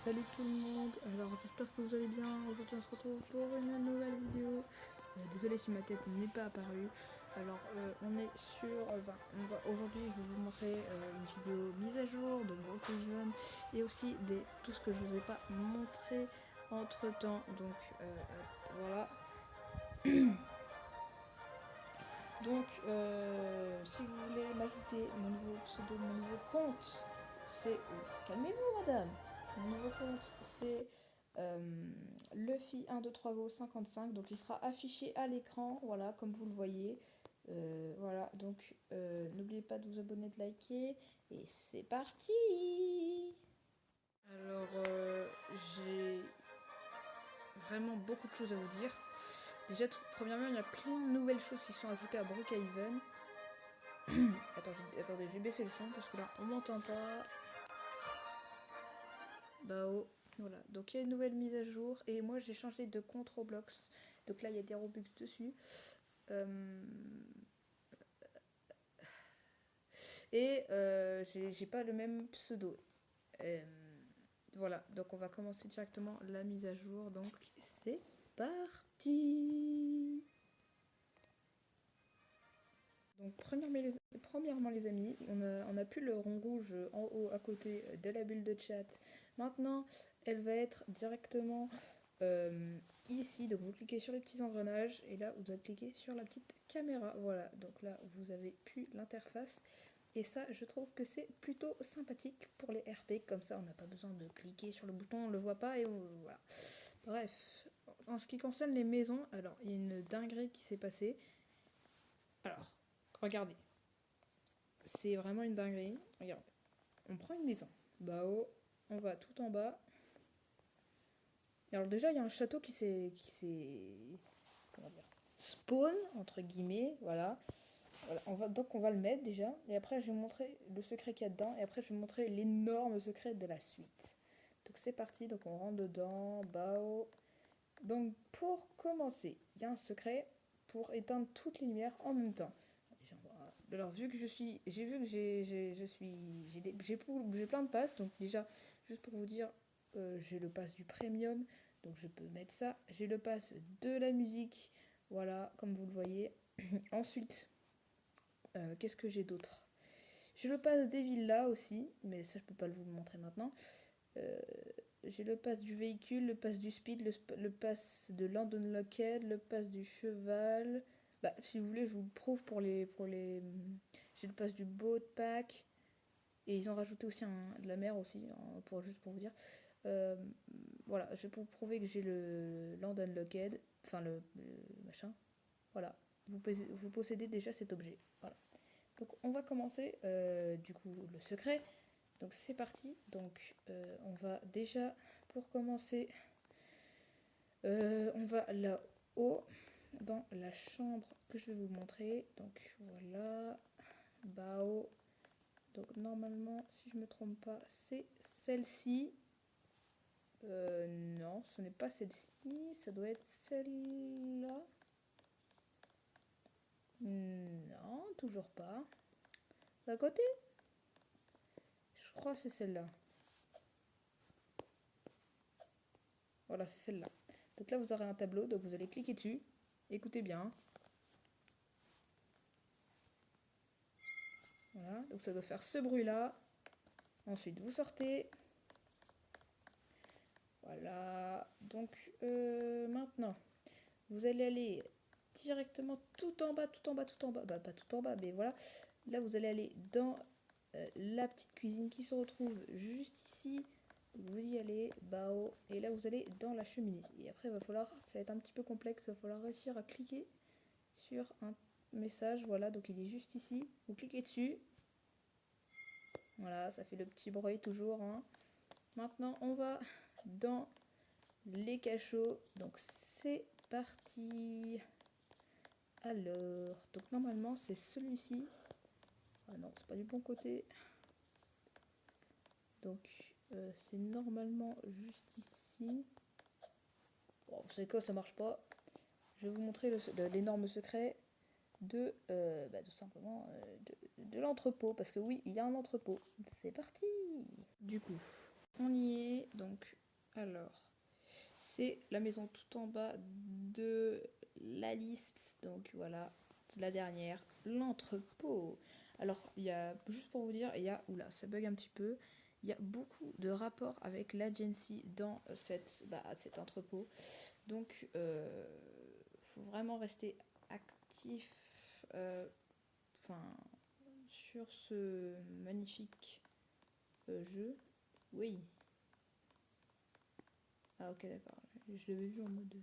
Salut tout le monde, alors j'espère que vous allez bien. Aujourd'hui on se retrouve pour une nouvelle vidéo. Désolé si ma tête n'est pas apparue. Alors on est sur, aujourd'hui je vais vous montrer une vidéo mise à jour de Brookhaven et aussi tout ce que je vous ai pas montré entre temps. Donc voilà. Donc si vous voulez m'ajouter mon nouveau pseudo, mon nouveau compte, c'est... calmez-vous madame. Mon nouveau compte c'est Luffy123Go55, donc il sera affiché à l'écran, voilà, comme vous le voyez. Voilà, donc n'oubliez pas de vous abonner, de liker, et c'est parti. Alors j'ai vraiment beaucoup de choses à vous dire. Déjà, premièrement, il y a plein de nouvelles choses qui sont ajoutées à Brookhaven. Attendez, je vais baisser le son parce que là, on m'entend pas. Bah oh, voilà. Donc il y a une nouvelle mise à jour et moi j'ai changé de compte Roblox. Donc là, il y a des Robux dessus. Et j'ai pas le même pseudo. Voilà, donc on va commencer directement la mise à jour. Donc c'est parti. Donc premièrement les amis, on a plus le rond rouge en haut à côté de la bulle de chat. Maintenant, elle va être directement ici. Donc vous cliquez sur les petits engrenages et là vous allez cliquer sur la petite caméra. Voilà, donc là vous avez plus l'interface. Et ça, je trouve que c'est plutôt sympathique pour les RP. Comme ça, on n'a pas besoin de cliquer sur le bouton, on le voit pas et voilà. Bref, en ce qui concerne les maisons, alors il y a une dinguerie qui s'est passée. Alors, regardez. C'est vraiment une dinguerie. Regarde. On prend une maison. Bah oh, on va tout en bas. Alors déjà, il y a un château qui s'est... Comment dire, spawn, entre guillemets. Voilà. Donc on va le mettre déjà. Et après, je vais vous montrer le secret qu'il y a dedans. Et après, je vais vous montrer l'énorme secret de la suite. Donc c'est parti. Donc on rentre dedans. Bah oh. Donc pour commencer, il y a un secret pour éteindre toutes les lumières en même temps. Alors vu que j'ai vu que j'ai plein de passes, donc déjà juste pour vous dire, j'ai le pass du premium, donc je peux mettre ça. J'ai le pass de la musique, voilà, comme vous le voyez. Ensuite, qu'est-ce que j'ai d'autre? J'ai le pass des villas aussi, mais ça je peux pas vous le montrer maintenant. Euh, j'ai le pass du véhicule, le pass du speed, le pass de Land Unlocked, le pass du cheval. Bah, si vous voulez, je vous le prouve j'ai le pass du boat pack. Et ils ont rajouté aussi de la mer aussi, hein, juste pour vous dire. Euh, voilà, je vais vous prouver que j'ai le Land Unlocked, enfin le machin. Voilà, vous possédez déjà cet objet. Voilà. Donc on va commencer du coup le secret. Donc c'est parti. Donc on va déjà, pour commencer, on va là-haut dans la chambre que je vais vous montrer. Donc voilà, Bao. Donc normalement, si je me trompe pas, c'est celle-ci. Non, ce n'est pas celle-ci, ça doit être celle-là. Non, toujours pas. À côté? Je crois que c'est celle-là. Voilà, c'est celle-là. Donc là, vous aurez un tableau, donc vous allez cliquer dessus. Écoutez bien. Voilà, donc ça doit faire ce bruit-là. Ensuite, vous sortez. Voilà, donc maintenant, vous allez aller directement tout en bas, tout en bas, tout en bas. Bah, pas tout en bas, mais voilà. Là, vous allez aller dans la petite cuisine qui se retrouve juste ici. Vous y allez, bao, et là, vous allez dans la cheminée. Et après, il va falloir, ça va être un petit peu complexe, il va falloir réussir à cliquer sur un message. Voilà, donc il est juste ici. Vous cliquez dessus. Voilà, ça fait le petit bruit toujours, hein. Maintenant, on va dans les cachots. Donc, c'est parti. Alors, donc normalement, c'est celui-ci. Ah non, c'est pas du bon côté. Donc, c'est normalement juste ici. Bon, vous savez quoi, ça marche pas. Je vais vous montrer l'énorme secret tout simplement de l'entrepôt. Parce que oui, il y a un entrepôt. C'est parti. Du coup, on y est. Donc, Alors, c'est la maison tout en bas de la liste. Donc voilà, c'est la dernière, l'entrepôt. Alors, il y a, juste pour vous dire, il y a, oula, ça bug un petit peu. Il y a beaucoup de rapports avec l'agency dans cet entrepôt. Donc, faut vraiment rester actif sur ce magnifique jeu. Oui. Ah ok, d'accord. Je l'avais vu en mode...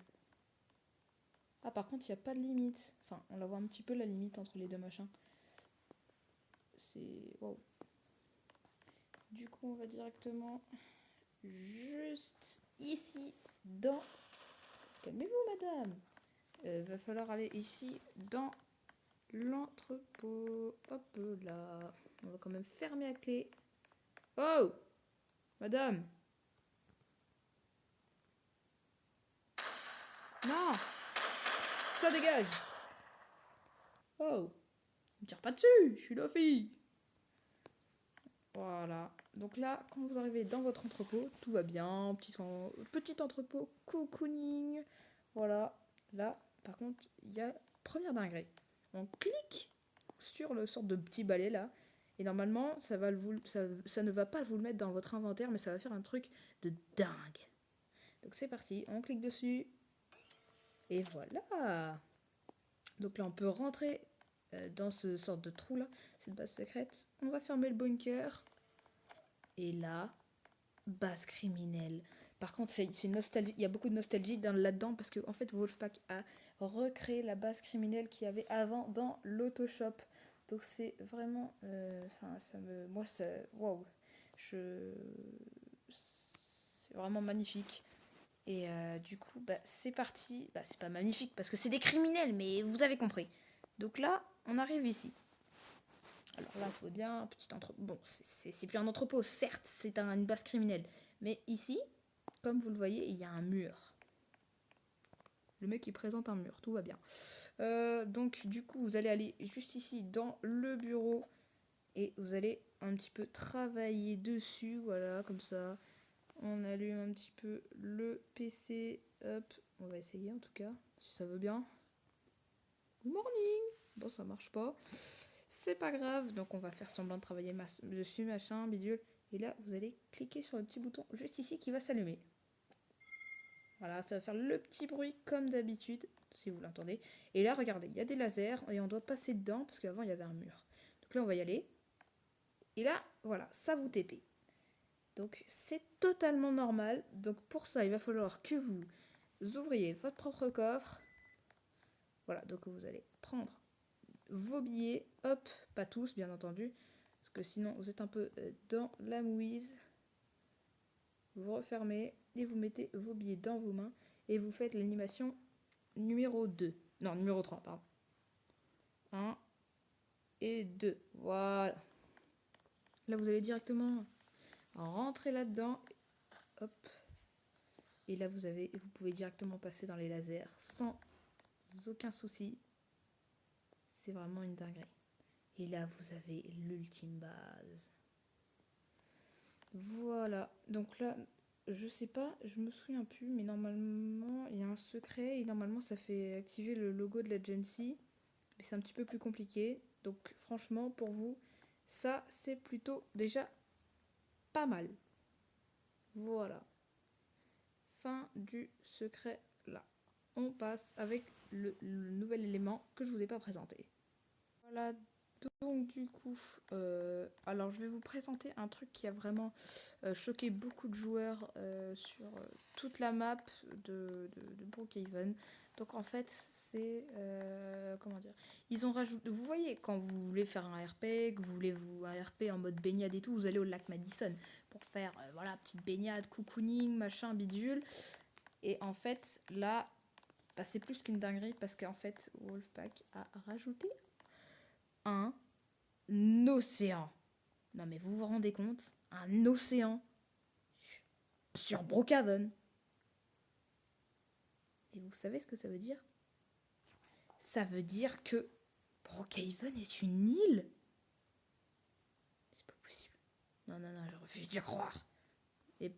Ah, par contre, il n'y a pas de limite. Enfin, on la voit un petit peu, la limite entre les deux machins. C'est... Wow. Du coup, on va directement juste ici, dans... Calmez-vous, madame. Va falloir aller ici, dans l'entrepôt. Hop là. On va quand même fermer à clé. Oh, madame. Non. Ça dégage. Oh. Ne tire pas dessus. Je suis la fille. Voilà. Donc là, quand vous arrivez dans votre entrepôt, tout va bien. Petit entrepôt cocooning. Voilà. Là, par contre, il y a première dinguerie. On clique sur le sorte de petit balai là. Et normalement, ça ne va pas vous le mettre dans votre inventaire, mais ça va faire un truc de dingue. Donc c'est parti. On clique dessus. Et voilà. Donc là, on peut rentrer dans ce sorte de trou là, cette base secrète. On va fermer le bunker. Et là, base criminelle. Par contre, c'est une nostalgie. Il y a beaucoup de nostalgie là-dedans parce que en fait, Wolfpack a recréé la base criminelle qu'il y avait avant dans l'Autoshop. Donc c'est vraiment, waouh, c'est vraiment magnifique. Et du coup, c'est parti. C'est pas magnifique parce que c'est des criminels, mais vous avez compris. Donc là, on arrive ici. Alors là, il faut bien un petit entrepôt. Bon, c'est plus un entrepôt, certes, c'est une base criminelle. Mais ici, comme vous le voyez, il y a un mur. Le mec, il présente un mur, tout va bien. Donc, du coup, vous allez aller juste ici dans le bureau. Et vous allez un petit peu travailler dessus, voilà, comme ça. On allume un petit peu le PC. Hop, on va essayer en tout cas, si ça veut bien. Good morning. Bon, ça marche pas. C'est pas grave, donc on va faire semblant de travailler dessus, machin, bidule. Et là, vous allez cliquer sur le petit bouton juste ici qui va s'allumer. Voilà, ça va faire le petit bruit comme d'habitude, si vous l'entendez. Et là, regardez, il y a des lasers et on doit passer dedans parce qu'avant, il y avait un mur. Donc là, on va y aller. Et là, voilà, ça vous TP. Donc, c'est totalement normal. Donc, pour ça, il va falloir que vous ouvriez votre propre coffre. Voilà, donc vous allez prendre vos billets, hop, pas tous bien entendu, parce que sinon vous êtes un peu dans la mouise. Vous refermez et vous mettez vos billets dans vos mains et vous faites l'animation numéro 2. Non, numéro 3, pardon. 1 et 2. Voilà. Là, vous allez directement rentrer là-dedans. Hop. Et là, vous pouvez directement passer dans les lasers sans aucun souci. C'est vraiment une dinguerie. Et là, vous avez l'ultime base. Voilà. Donc là, je sais pas, je me souviens plus, mais normalement, il y a un secret et normalement, ça fait activer le logo de l'agency. Mais c'est un petit peu plus compliqué. Donc franchement, pour vous, ça, c'est plutôt déjà pas mal. Voilà. Fin du secret là. On passe avec le nouvel élément que je vous ai pas présenté. Voilà, donc du coup, alors je vais vous présenter un truc qui a vraiment choqué beaucoup de joueurs sur toute la map de Brookhaven. Donc en fait, c'est... comment dire, ils ont rajouté... Vous voyez, quand vous voulez faire un RP, que vous voulez un RP en mode baignade et tout, vous allez au lac Madison pour faire, voilà, petite baignade, cocooning, machin, bidule. Et en fait, là, c'est plus qu'une dinguerie parce qu'en fait, Wolfpack a rajouté un océan. Non mais vous vous rendez compte? Un océan sur Brookhaven. Et vous savez ce que ça veut dire? Ça veut dire que Brookhaven est une île? C'est pas possible. Non, je refuse d'y croire.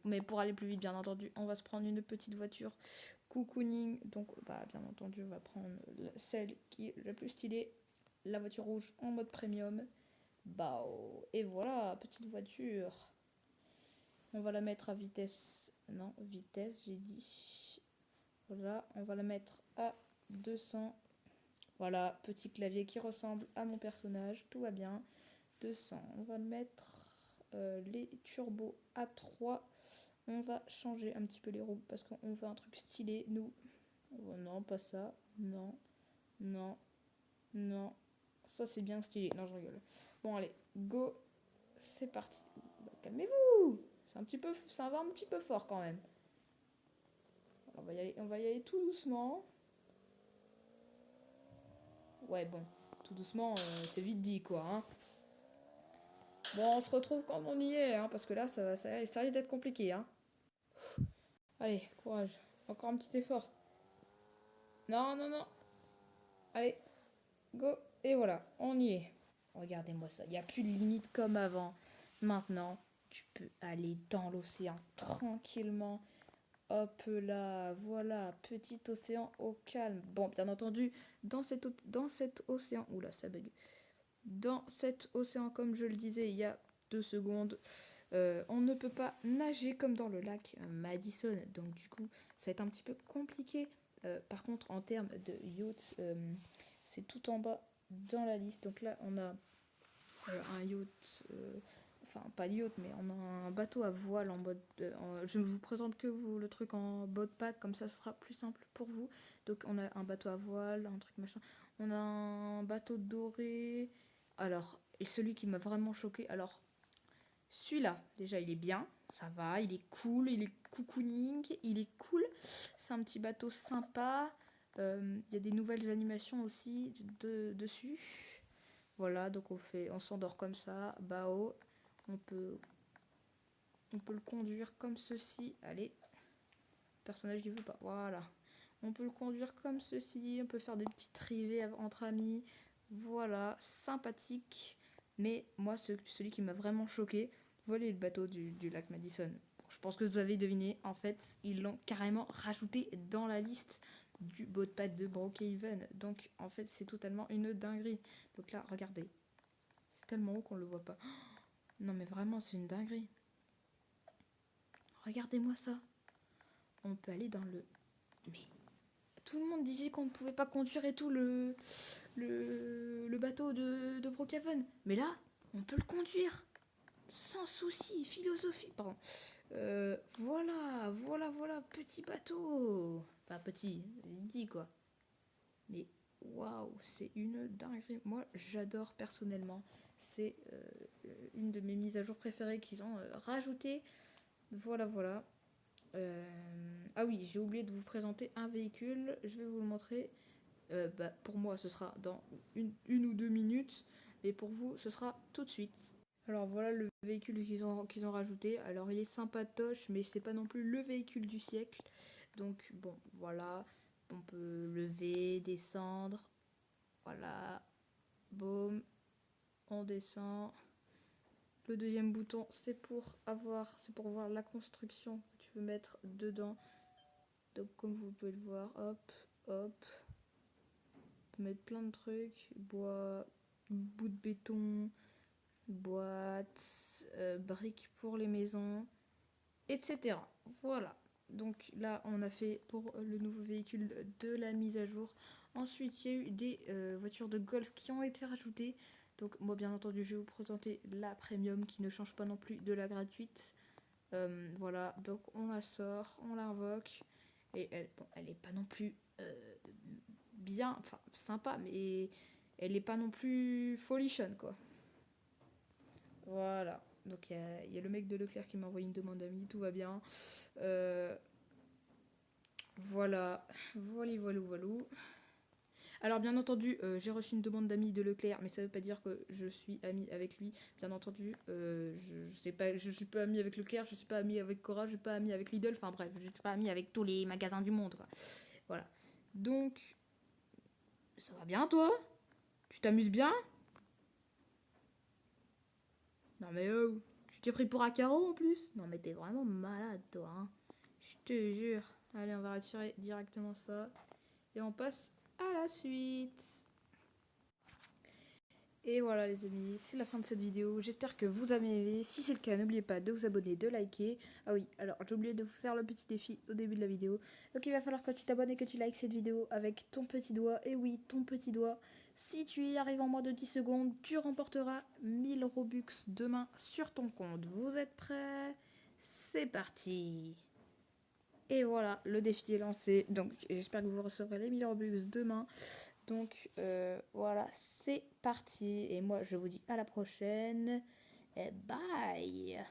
Mais pour aller plus vite, bien entendu, on va se prendre une petite voiture cocooning. Donc, bien entendu, on va prendre celle qui est la plus stylée, la voiture rouge en mode premium. Et voilà, petite voiture. On va la mettre à vitesse. Non, vitesse, j'ai dit. Voilà, on va la mettre à 200. Voilà, petit clavier qui ressemble à mon personnage. Tout va bien. 200. On va mettre les turbos à 3. On va changer un petit peu les roues parce qu'on veut un truc stylé, nous. Oh, non, pas ça. Non, non, non. Ça, c'est bien stylé. Non, je rigole. Bon, allez, go. C'est parti. Calmez-vous. Ça va un petit peu fort quand même. On va y aller tout doucement. Ouais, bon, tout doucement, c'est vite dit, quoi. Hein. Bon, on se retrouve quand on y est, hein, parce que là, ça risque d'être compliqué. Hein. Allez, courage. Encore un petit effort. Non, non, non. Allez, go. Et voilà, on y est. Regardez-moi ça. Il n'y a plus de limite comme avant. Maintenant, tu peux aller dans l'océan tranquillement. Hop là, voilà, petit océan au calme. Bon, bien entendu, dans cet océan... Oula, ça bug. Dans cet océan, comme je le disais il y a 2 secondes, on ne peut pas nager comme dans le lac Madison. Donc du coup, ça va être un petit peu compliqué. Par contre, en termes de yacht, c'est tout en bas dans la liste. Donc là, on a un yacht... enfin, pas de yacht, mais on a un bateau à voile en mode... je ne vous présente que le truc en boat pack, comme ça ce sera plus simple pour vous. Donc on a un bateau à voile, un truc machin. On a un bateau doré. Alors, et celui qui m'a vraiment choqué, alors celui-là, déjà il est bien, ça va, il est cool, il est cocooning, il est cool. C'est un petit bateau sympa. Il y a des nouvelles animations aussi dessus. Voilà, donc on s'endort comme ça, bao. On peut le conduire comme ceci. Allez, le personnage il veut pas. Voilà. On peut le conduire comme ceci. On peut faire des petites rivées entre amis. Voilà, sympathique. Mais moi, celui qui m'a vraiment choqué, voilà le bateau du lac Madison. Je pense que vous avez deviné. En fait, ils l'ont carrément rajouté dans la liste du boatpad de Brookhaven. Donc, en fait, c'est totalement une dinguerie. Donc là, regardez. C'est tellement haut qu'on le voit pas. Non, mais vraiment, c'est une dinguerie. Regardez-moi ça. On peut aller dans le... Mais tout le monde disait qu'on ne pouvait pas conduire et tout le bateau de Brookhaven. Mais là, on peut le conduire. Sans souci, philosophie. Pardon. Voilà, petit bateau. Pas petit, dit quoi. Mais waouh, c'est une dinguerie. Moi, j'adore personnellement. C'est une de mes mises à jour préférées qu'ils ont rajoutées. Voilà. Ah oui, j'ai oublié de vous présenter un véhicule. Je vais vous le montrer. Pour moi, ce sera dans une ou 2 minutes. Et pour vous, ce sera tout de suite. Alors voilà le véhicule qu'ils ont rajouté. Alors il est sympatoche, mais c'est pas non plus le véhicule du siècle. Donc bon, voilà. On peut lever, descendre. Voilà. Boum. On descend. Le deuxième bouton, c'est pour voir la construction que tu veux mettre dedans. Donc comme vous pouvez le voir, hop. On peut mettre plein de trucs. Bois, bout de béton, boîtes, briques pour les maisons, etc. Voilà. Donc là, on a fait pour le nouveau véhicule de la mise à jour. Ensuite, il y a eu des voitures de golf qui ont été rajoutées. Donc moi, bien entendu, je vais vous présenter la premium qui ne change pas non plus de la gratuite. Voilà, donc on la sort, on la revoque. Et elle est pas non plus bien, enfin sympa, mais elle est pas non plus folichonne, quoi. Voilà. Donc il y a le mec de Leclerc qui m'a envoyé une demande d'amis, tout va bien. Voilà. Voilà. Alors bien entendu, j'ai reçu une demande d'amis de Leclerc, mais ça veut pas dire que je suis amie avec lui. Bien entendu, je suis pas amie avec Leclerc, je suis pas amie avec Cora, je suis pas amie avec Lidl, enfin bref, je suis pas amie avec tous les magasins du monde, quoi. Voilà. Donc, ça va bien toi? Tu t'amuses bien? Non mais oh, Tu t'es pris pour un carreau en plus? Non mais t'es vraiment malade toi, hein. Je te jure. Allez, on va retirer directement ça. Et on passe à la suite. Et voilà les amis, c'est la fin de cette vidéo. J'espère que vous avez aimé. Si c'est le cas, n'oubliez pas de vous abonner, de liker. Ah oui, alors j'ai oublié de vous faire le petit défi au début de la vidéo. Donc il va falloir que tu t'abonnes et que tu likes cette vidéo avec ton petit doigt. Et oui, ton petit doigt. Si tu y arrives en moins de 10 secondes, tu remporteras 1000 Robux demain sur ton compte. Vous êtes prêts? C'est parti! Et voilà, le défi est lancé. Donc j'espère que vous recevrez les 1000 Robux demain. Donc voilà, c'est parti. Et moi, je vous dis à la prochaine. Et bye!